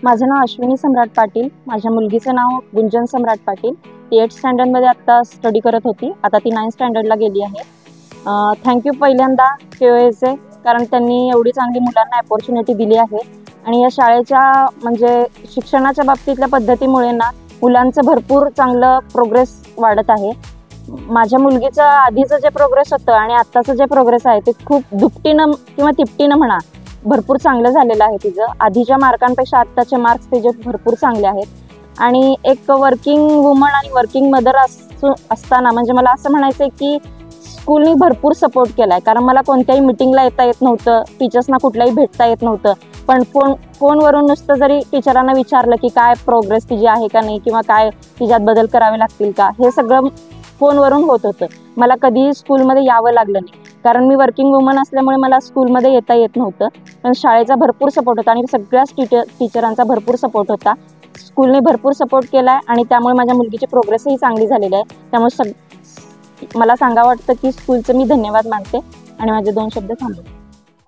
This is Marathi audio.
माझं नाव अश्विनी सम्राट पाटील. माझ्या मुलगीचं नाव गुंजन सम्राट पाटील. ती 8th स्टँडर्डमध्ये आत्ता स्टडी करत होती. आता ती 9th स्टँडर्डला गेली आहे. थँक्यू पहिल्यांदा KOAचे, कारण त्यांनी एवढी चांगली मुलांना अपॉर्च्युनिटी दिली आहे. आणि या शाळेच्या म्हणजे शिक्षणाच्या बाबतीतल्या पद्धतीमुळे ना मुलांचं भरपूर चांगलं प्रोग्रेस वाढत आहे. माझ्या मुलगीचं आधीचं जे प्रोग्रेस होतं आणि आत्ताचं जे प्रोग्रेस आहे ते खूप दुपटीनं किंवा तिपटीनं म्हणा भरपूर चांगलं झालेलं आहे. तिचं आधीच्या मार्कांपेक्षा आत्ताचे मार्क्स तिचे भरपूर चांगले आहेत. आणि एक वर्किंग वुमन आणि वर्किंग मदर असताना म्हणजे मला असं म्हणायचं आहे की स्कूलनी भरपूर सपोर्ट केला आहे. कारण मला कोणत्याही मिटिंगला येता येत नव्हतं, टीचर्सना कुठलाही भेटता येत नव्हतं. पण फोनवरून नुसतं जरी टीचरांना विचारलं की काय प्रोग्रेस तिची आहे का नाही किंवा काय तिच्यात बदल करावे लागतील का, हे सगळं फोनवरून होत होतं. मला कधीही स्कूलमध्ये यावं लागलं नाही, कारण मी वर्किंग वुमन असल्यामुळे मला स्कूलमध्ये येता येत नव्हतं. पण शाळेचा भरपूर सपोर्ट होता आणि सगळ्याच टीचरांचा भरपूर सपोर्ट होता. स्कूलने भरपूर सपोर्ट केला आहे आणि त्यामुळे माझ्या मुलगीची प्रोग्रेसही चांगली झालेली आहे. त्यामुळे मला सांगावं वाटतं की स्कूलचं मी धन्यवाद मानते आणि माझे 2 शब्द थांबवते.